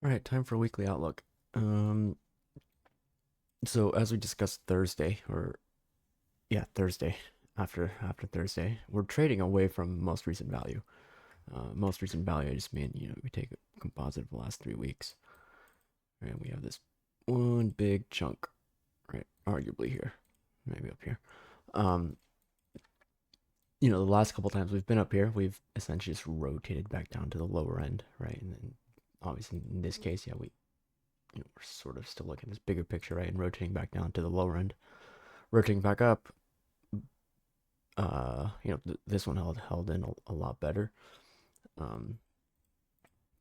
All right, time for a weekly outlook. Um, so as we discussed Thursday, Thursday, after Thursday, we're trading away from most recent value. Most recent value, I just mean we take a composite of the last 3 weeks, and we have this one big chunk, right? Arguably here, maybe up here. Um, the last couple times we've been up here, we've essentially just rotated back down to the lower end, right? And then obviously in this case, yeah, we're sort of still looking at this bigger picture, right? And rotating back down to the lower end, rotating back up. This one held in a lot better. Um,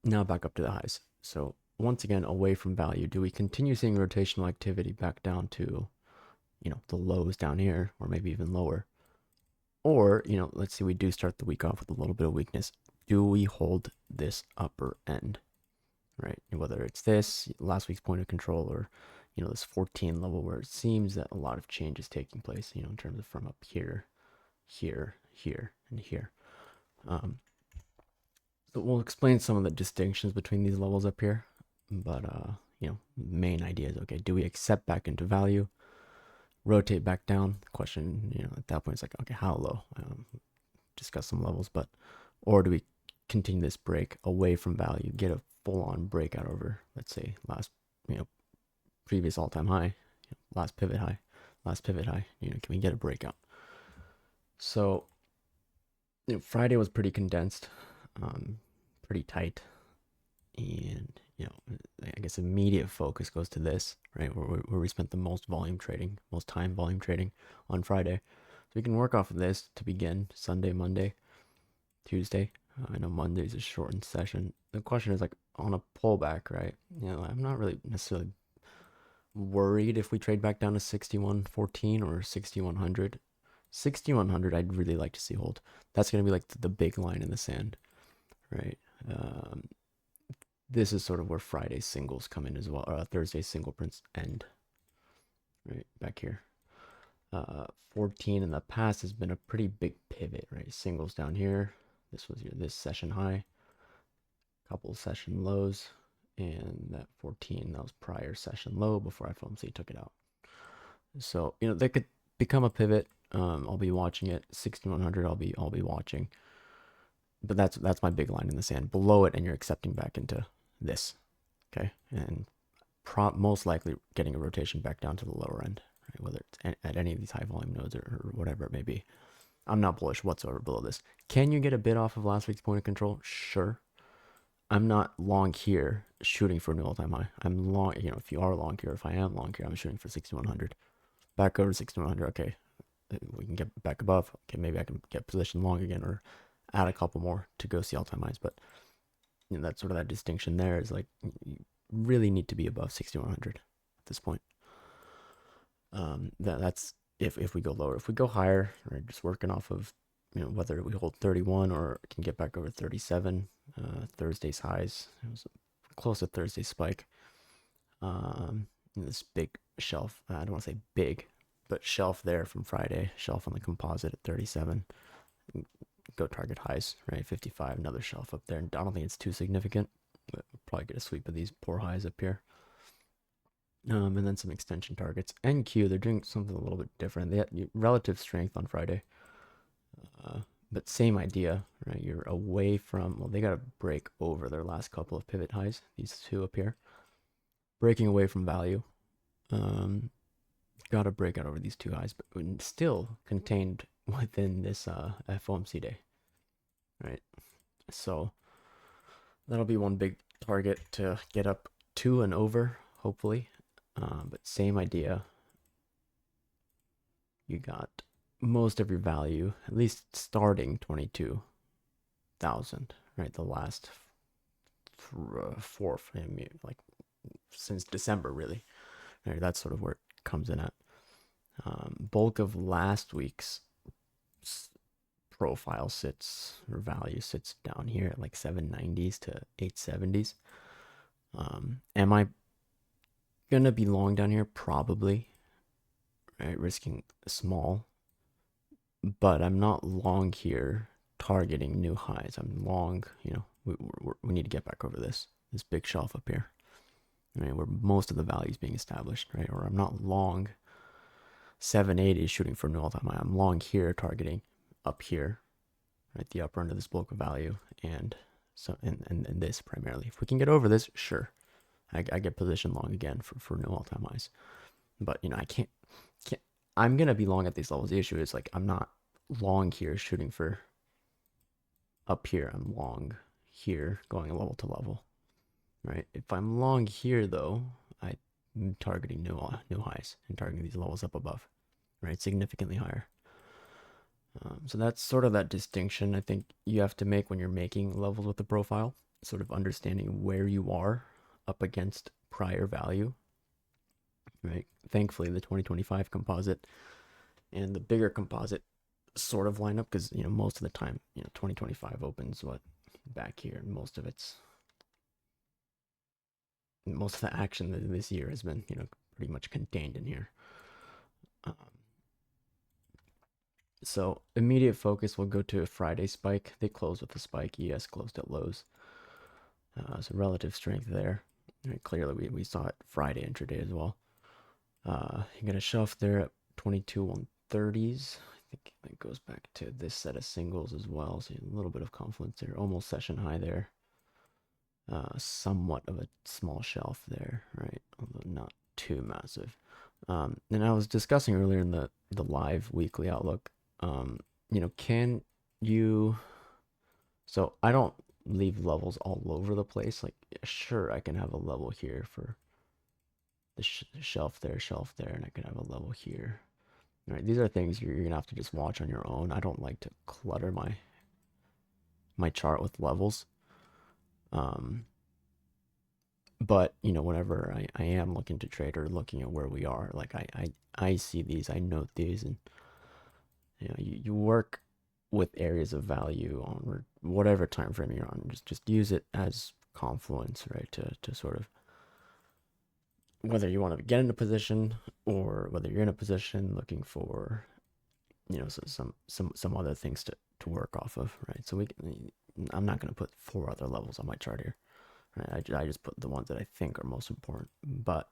Now back up to the highs. So once again, away from value. Do we continue seeing rotational activity back down to, the lows down here, or maybe even lower? Or, let's say we do start the week off with a little bit of weakness. Do we hold this upper end, right? Whether it's this last week's point of control or, this 14 level where it seems that a lot of change is taking place, in terms of from up here, here, here, and here. Um, so we'll explain some of the distinctions between these levels up here, but main idea is okay. Do we accept back into value, rotate back down? The question, at that point is like, okay, how low? Discuss some levels, but or do we continue this break away from value, get a full-on breakout over, let's say, last, previous all-time high, last pivot high, can we get a breakout? So, Friday was pretty condensed, pretty tight, and I guess immediate focus goes to this, right, where we spent the most time volume trading on Friday. So we can work off of this to begin Sunday, Monday, Tuesday. I know Monday's a shortened session. The question is like on a pullback, right? I'm not really necessarily worried if we trade back down to 6114 or 6100. 6100, I'd really like to see hold. That's going to be like the big line in the sand, right? This is sort of where Friday's singles come in as well. Thursday's single prints end, right? Back here. 14 in the past has been a pretty big pivot, right? Singles down here. This was this session high, couple session lows, and that 14, that was prior session low before FOMC took it out. So, they could become a pivot. I'll be watching it. 6100, I'll be watching. But that's my big line in the sand. Below it, and you're accepting back into this, okay? And most likely getting a rotation back down to the lower end, right? Whether it's at any of these high volume nodes or whatever it may be. I'm not bullish whatsoever below this. Can you get a bid off of last week's point of control? Sure. I'm not long here shooting for a new all-time high. I'm long, if you are long here, if I am long here, I'm shooting for 6100. Back over 6100, okay. We can get back above. Okay, maybe I can get position long again or add a couple more to go see all-time highs. But that's sort of that distinction there is like you really need to be above 6100 at this point. That's if we go lower. If we go higher, right, just working off of whether we hold 31 or can get back over 37. Thursday's highs, it was close to Thursday's spike. This big shelf, I don't want to say big, but shelf there from Friday, shelf on the composite at 37. Go target highs, right? 55, another shelf up there. And I don't think it's too significant, but we'll probably get a sweep of these poor highs up here. And then some extension targets. NQ, they're doing something a little bit different. They had relative strength on Friday. But same idea, right? You're away from, well, they got to break over their last couple of pivot highs, these two up here. Breaking away from value. Got to break out over these two highs, but still contained within this FOMC day, right? So that'll be one big target to get up to and over, hopefully. But same idea. You got most of your value, at least starting 22,000, right? The last fourth, like since December, really. Right? That's sort of where it comes in at. Bulk of last week's profile sits or value sits down here at like 790s to 870s. Am I gonna be long down here? Probably, right? Risking small, but I'm not long here targeting new highs. I'm long, we need to get back over this. this big shelf up here, right, where most of the value is being established, right? Or I'm not long 780 shooting for a new all-time high. I'm long here, targeting up here, right, the upper end of this block of value, and so and this primarily. If we can get over this, sure, I get position long again for new all-time highs. But I can't. I'm gonna be long at these levels. The issue is like I'm not long here shooting for up here. I'm long here going level to level, right? If I'm long here though, I'm targeting new highs and targeting these levels up above, right? Significantly higher. So that's sort of that distinction I think you have to make when you're making levels with the profile, sort of understanding where you are up against prior value, right? Thankfully, the 2025 composite and the bigger composite sort of line up because, most of the time, 2025 opens back here, and most of the action this year has been, pretty much contained in here. So immediate focus will go to a Friday spike. They closed with a spike. ES closed at lows. So relative strength there. Right, clearly, we saw it Friday intraday as well. You're gonna shelf there at 22 130s. I think it goes back to this set of singles as well. So a little bit of confluence there. Almost session high there. Somewhat of a small shelf there, right? Although not too massive. And I was discussing earlier in the live weekly outlook. Can you? So I don't leave levels all over the place. Like, sure, I can have a level here for the shelf there, and I can have a level here. All right, these are things you're gonna have to just watch on your own. I don't like to clutter my chart with levels. But whenever I am looking to trade or looking at where we are, like I see these, I note these, and you work with areas of value on whatever time frame you're on. Just use it as confluence, right? To sort of, whether you want to get in a position or whether you're in a position looking for some other things to work off of, right? So I'm not going to put 4 other levels on my chart here, right? I just put the ones that I think are most important. But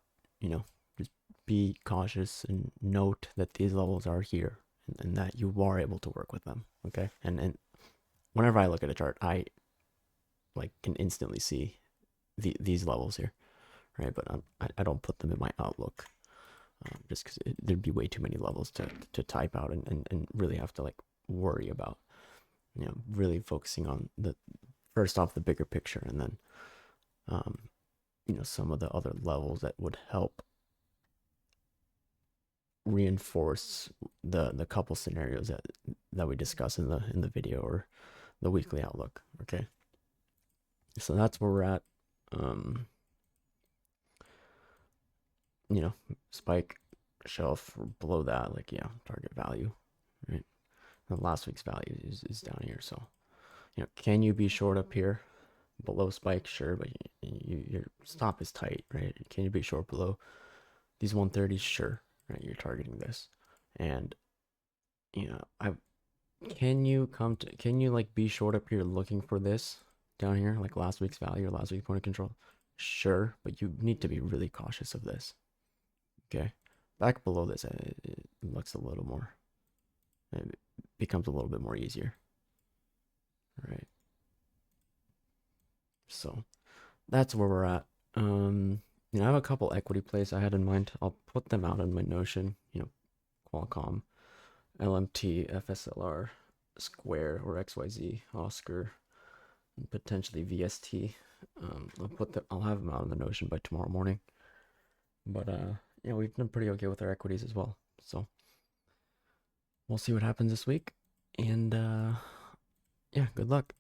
just be cautious and note that these levels are here and that you are able to work with them, okay? And whenever I look at a chart, I can instantly see these levels here, right? But I don't put them in my outlook, just because there'd be way too many levels to type out and really have to worry about, really focusing on the first off the bigger picture, and then some of the other levels that would help reinforce the couple scenarios that we discuss in the video or the weekly outlook. Okay, so that's where we're at. Spike, shelf, or below that, target value, right? And last week's value is down here. So can you be short up here below spike? Sure, but your stop is tight, right? Can you be short below these 130s? Sure, right? You're targeting this, and can you be short up here looking for this down here, like last week's value or last week's point of control? Sure, but you need to be really cautious of this. Okay, back below this, it looks a little more, it becomes a little bit more easier. All right, so that's where we're at. I have a couple equity plays I had in mind. I'll put them out in my Notion. Qualcomm, LMT, FSLR, Square, or XYZ, Oscar, and potentially VST. I'll have them out in the Notion by tomorrow morning. But we've done pretty okay with our equities as well. So we'll see what happens this week. And yeah, good luck.